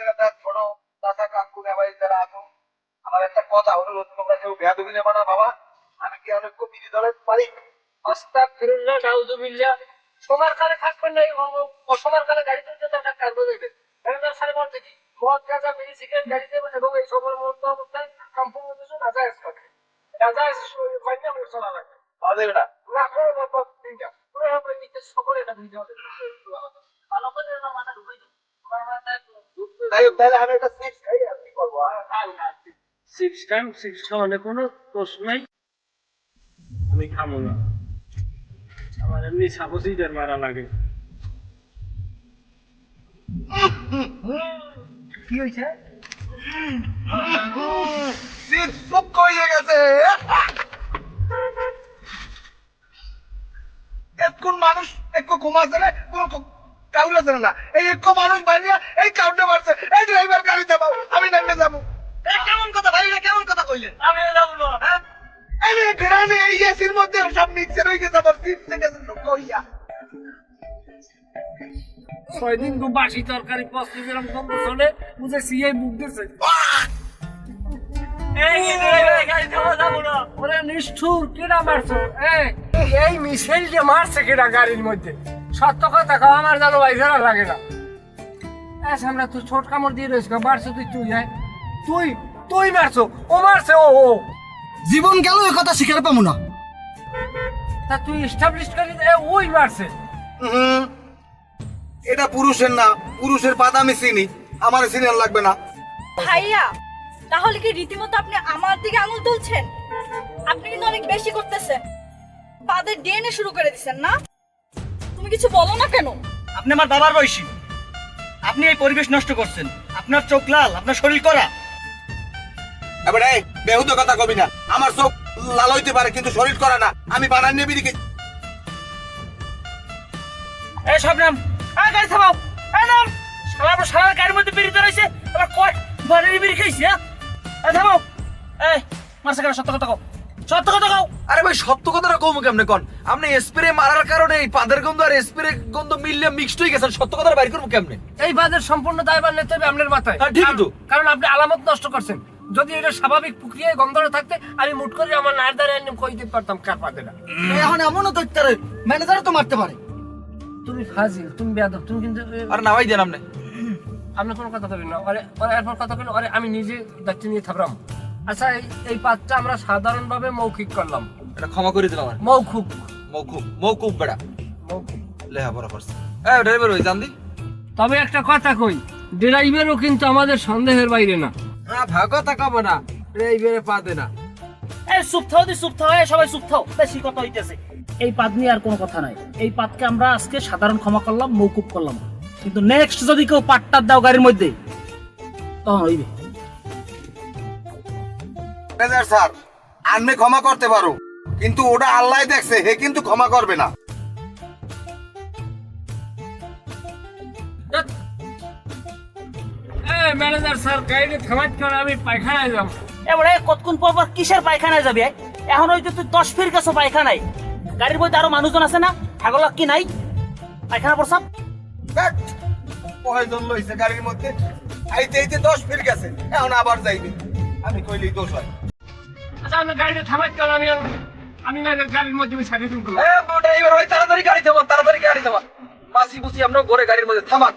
জায়গাটা ছোট চাচা কাকু নেবাই যারা আছো, আমার একটা কথা হলো, তোমরা কেউ বেয়াদবি নেবা না বাবা। আমি কি অনেক বিধি দলে পারি? আস্তাগফিরুল্লাহ, নাউযুবিল্লাহ। সময়ের কালে থাকবেন না, অসময়ের কালে গাড়ি তুলতে তো একটা কাজ দেবে। ম্যানেজার সাহেব বলতে কি মদ গাঁজা বিড়ি সিগারেট গাড়ি দেবে এবং এই সময়ের মধ্যে অবস্থায় সম্পূর্ণ কিছু নাজায়েজ করে। নাজায়েজ ফাইনে আমরা চলা লাগবে। পাওয়া যাবে না। না করে বাবা তিনটা পুরো হবে নিতে সকলে এটা দিতে হবে। ভালো করে না মাথা ঢুকাই দাও। আমার মাথায় তাই তাহলে আমি একটা সিক্স খাই আর কি করবো? সিক্স মানে কোনো দোষ নাই। আমি খাবো না, আমার এমনি সাবসিডার মারা লাগে। কি হয়েছে? হয়ে গেছে। কোন মানুষ একটু ঘুমাচ্ছে না, কোন কাউলে জানে না। এই একটু মানুষ বাইরে এই কাউন্টে মারছে। এই ড্রাইভার গাড়ি চাপাও, আমি নামে যাবো। কেমন কথা ভাই, কেমন কথা কইলেন? আমি যাবো না। হ্যাঁ? আমি গ্রামে এই এসির মধ্যে সব মিক্সার হয়ে গেছে, আমার সিট থেকে কইয়া। 6 দিন তো বাসি তরকারি পস্তি যেরকম গন্ধ চলে বুঝে সিআই বুক দিছে। এই গাড়ি খাওয়া যাবো না। ওরে নিষ্ঠুর, কেডা মারছো? এই মিছিল যে মারছে কেডা গাড়ির মধ্যে? সত্য কথা কও, আমার জানো ভাই জানা লাগে না। সামনে তুই ছোট কামড় দিয়ে রয়েছিস, মারছো তুই হ্যাঁ? তুই মারছো? ও মারছে? ও জীবন গেল এই কথা স্বীকার পাবো না। তা তুই এস্টাবলিশ করি ওই মারছে? এটা পুরুষের না, পুরুষের পাতা আমি চিনি, আমার সিনিয়র লাগবে না। ভাইয়া, তাহলে কি রীতিমতো আপনি আমার দিকে আঙুল তুলছেন? আপনি কিন্তু অনেক বেশি করতেছেন। পাদের ডিএনএ শুরু করে দিচ্ছেন না? তুমি কিছু বলো না কেন? আপনি আমার বাবার বয়সী, আপনি এই পরিবেশ নষ্ট করছেন। আপনার চোখ লাল, আপনার শরীর করা। এবারে বেহুদ কথা কবি না। আমার চোখ লাল হইতে পারে কিন্তু শরীর করা না। আমি বানান নিয়ে বিড়ি এই সব নাম গাড়ি থামাও। নাম সারা গাড়ির মধ্যে বেরিয়ে দাঁড়াইছে, আবার কয় বাড়ি বেরিয়ে খাইছে। থামাও। মাসে কেন? সত্য কথা কও, সত্য কথা কও। আরে ভাই সত্য কথাটা কম কেমনে কোন? আপনি স্প্রে মারার কারণে এই পাদের গন্ধ আর স্প্রে গন্ধ মিললে মিক্সড হয়ে গেছেন, সত্য কথাটা বাইর করবো কেমনে? এই বাদের সম্পূর্ণ দায়ভার নিতে হবে আপনার মাথায়। হ্যাঁ, ঠিকই তো। কারণ আপনি আলামত নষ্ট করছেন। যদি এটা স্বাভাবিক প্রক্রিয়ায় গন্ধটা থাকতে আমি মুট করে আমার নায়ের দ্বারা কই দিতে পারতাম কার পাদেটা। এখন এমনও ধরতে পারে, ম্যানেজারও তো মারতে পারে। তুমি ফাজিল, তুমি বেয়াদব, তুমি কিন্তু আরে নামাই দেন আপনি। আপনি কোনো কথা বলেন না। ওরে এরপর কথা বলেন, ওরে আমি নিজে দায়িত্ব নিয়ে থাকলাম। আচ্ছা, এই পাতটা আমরা সাধারণভাবে মৌখিক করলাম। এটা ক্ষমা করে দিলাম। মৌখুব মৌকুব বেড়া মৌখুব লেহা বড় করছে। ড্রাইভার ওই জান দি। তবে একটা কথা কই, ড্রাইভারও কিন্তু আমাদের সন্দেহের বাইরে না। ভাগতা কব না, ড্রাইভারে পাতে না। চুপ থাও দি, চুপ থাও, সবাই চুপ থাও। বেশি কথা হইতেছে। এই পাদ নিয়ে আর কোনো কথা নাই। এই পাদকে আমরা আজকে সাধারণ ক্ষমা করলাম, মৌকুব করলাম। কিন্তু নেক্সট যদি কেউ পাটটা দাও গাড়ির মধ্যে, তখন হইবে। ম্যানেজার স্যার, আপনি ক্ষমা করতে পারো, কিন্তু ওটা আল্লাহ দেখছে, হে কিন্তু ক্ষমা করবে না। ম্যানেজার স্যার, গাড়িটা থামাত করে আমি পায়খানায় যাব। এবারে কতক্ষণ পর পর কিসের পায়খানায় যাবে? এখন হয়তো তুই 10 ফির গেছো পায়খানায়। গাড়ির মধ্যে আরো মানুষজন আছে না? ছাগল কি নাই? পায়খানা প্রসাব কয়জন লইছে গাড়ির মধ্যে? আইতে আইতে 10 ফিট গেছে, এখন আবার যাইবে। আমি কইলেই দোষ হয়। আচ্ছা, আমি গাড়িটা থামাত করে আমি গাড়ির মধ্যে ছাড়িয়ে দিন। ড্রাইভার ওই তাড়াতাড়ি গাড়ি থামান, তাড়াতাড়ি গাড়ি থামান। মাসি বুসি আমরা ঘরে গাড়ির মধ্যে থামান।